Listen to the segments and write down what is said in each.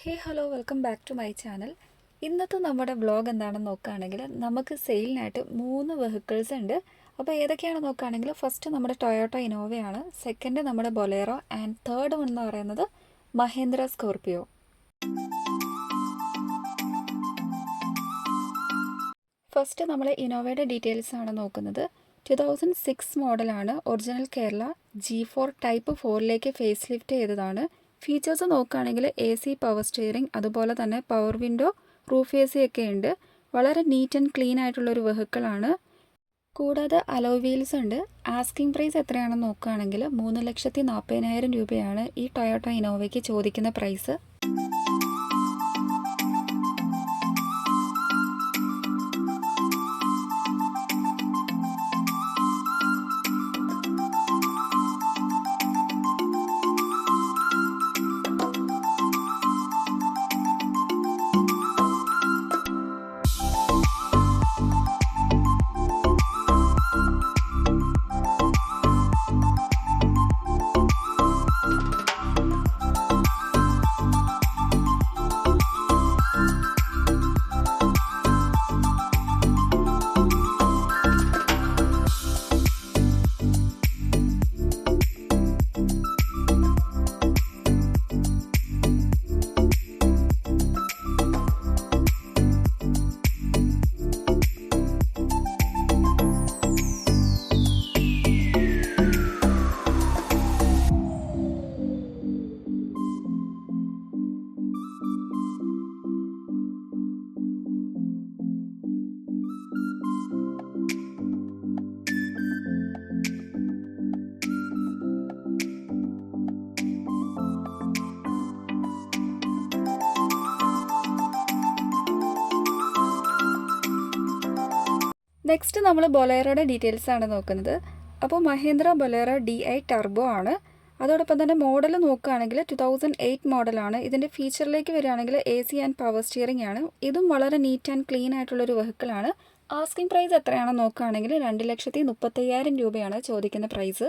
Hello welcome back to my channel. ഇന്നത്തെ നമ്മുടെ vlog എന്താണെന്ന് നോക്കുകയാണെങ്കിൽ നമുക്ക് സെയിലിനായിട്ട് 3 വെഹിക്കിൾസ് ഉണ്ട്. അപ്പോൾ ഏതൊക്കെയാണെന്ന് നോക്കുകയാണെങ്കിൽ ഫസ്റ്റ് നമ്മുടെ ടൊയോട്ട ഇന്നോവയാണ്, സെക്കൻഡ് നമ്മുടെ ബൊലേറോ ആൻഡ് തേർഡ് വൺ എന്ന് പറയുന്നത് മഹേന്ദ്ര സ്കോർപിയോ. ഫസ്റ്റ് നമ്മൾ ഇന്നോവയുടെ ഡീറ്റെയിൽസ് ആണ് നോക്കുന്നത്. 2006 മോഡലാണ്, ഒറിജിനൽ കേരള, G4 ടൈപ്പ് 4ലേക്ക് ഫേസ് ലിഫ്റ്റ് ചെയ്തതാണ്. ഫീച്ചേഴ്സ് നോക്കുകയാണെങ്കിൽ AC പവർ സ്റ്റിയറിംഗ്, അതുപോലെ തന്നെ പവർ വിൻഡോ, റൂഫ് AC ഒക്കെ ഉണ്ട്. വളരെ നീറ്റ് ആൻഡ് ക്ലീൻ ആയിട്ടുള്ളൊരു വെഹിക്കിളാണ്. കൂടാതെ അലോയ് വീൽസ് ഉണ്ട്. ആസ്കിംഗ് പ്രൈസ് എത്രയാണെന്ന് നോക്കുകയാണെങ്കിൽ 3,40,000 രൂപയാണ് ഈ ടൊയോട്ട ഇന്നോവയ്ക്ക് ചോദിക്കുന്ന പ്രൈസ്. നെക്സ്റ്റ് നമ്മൾ ബൊലേറോയുടെ ഡീറ്റെയിൽസ് ആണ് നോക്കുന്നത്. അപ്പോൾ മഹേന്ദ്ര ബൊലേറോ DI ടർബോ ആണ്. അതോടൊപ്പം തന്നെ മോഡൽ നോക്കുകയാണെങ്കിൽ 2008 മോഡലാണ്. ഇതിൻ്റെ ഫീച്ചറിലേക്ക് വരികയാണെങ്കിൽ AC ആൻഡ് പവർ സ്റ്റിയറിംഗ് ആണ്. ഇതും വളരെ നീറ്റ് ആൻഡ് ക്ലീൻ ആയിട്ടുള്ളൊരു വെഹിക്കിളാണ്. ആസ്കിംഗ് പ്രൈസ് എത്രയാണെന്ന് നോക്കുകയാണെങ്കിൽ 2,35,000 രൂപയാണ് ചോദിക്കുന്ന പ്രൈസ്.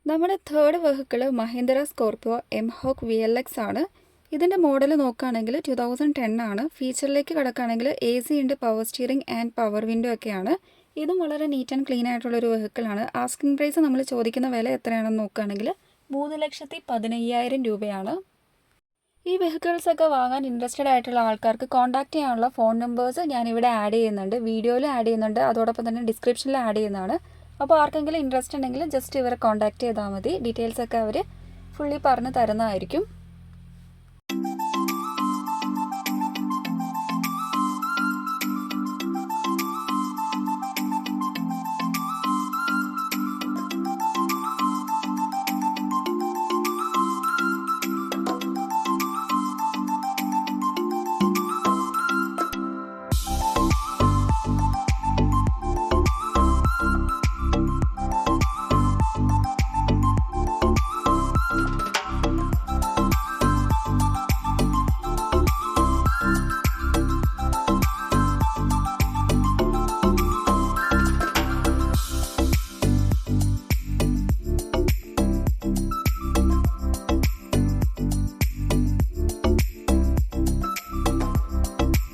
നമ്മുടെ third vehicle Mahendra Scorpio MHawk VLX ആണ്. ഇതിൻ്റെ മോഡൽ നോക്കുകയാണെങ്കിൽ 2010 ആണ്. ഫീച്ചറിലേക്ക് കിടക്കുകയാണെങ്കിൽ AC ഉണ്ട്, power steering and power window ഒക്കെയാണ്. ഇതും വളരെ നീറ്റ് ആൻഡ് ക്ലീൻ ആയിട്ടുള്ളൊരു വെഹിക്കിളാണ്. ആസ്കിംഗ് പ്രൈസ് നമ്മൾ ചോദിക്കുന്ന വില എത്രയാണെന്ന് നോക്കുകയാണെങ്കിൽ 3,15,000 രൂപയാണ്. ഈ വെഹിക്കിൾസ് ഒക്കെ വാങ്ങാൻ ഇൻട്രസ്റ്റഡ് ആയിട്ടുള്ള ആൾക്കാർക്ക് കോൺടാക്ട് ചെയ്യാനുള്ള ഫോൺ നമ്പേഴ്സ് ഞാനിവിടെ ആഡ് ചെയ്യുന്നുണ്ട്, വീഡിയോയിൽ ആഡ് ചെയ്യുന്നുണ്ട്, അതോടൊപ്പം തന്നെ ഡിസ്ക്രിപ്ഷനിൽ ആഡ് ചെയ്യുന്നതാണ്. അപ്പോൾ ആർക്കെങ്കിലും ഇൻട്രസ്റ്റ് ഉണ്ടെങ്കിൽ ജസ്റ്റ് ഇവരെ കോൺടാക്ട് ചെയ്താൽ മതി. ഡീറ്റെയിൽസൊക്കെ അവർ ഫുള്ളി പറഞ്ഞു തരുന്നതായിരിക്കും.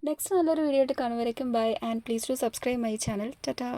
നെക്സ്റ്റ് നല്ലൊരു വീഡിയോ ആയിട്ട് കാണുവരേക്കും bye and please to subscribe my channel. Tata.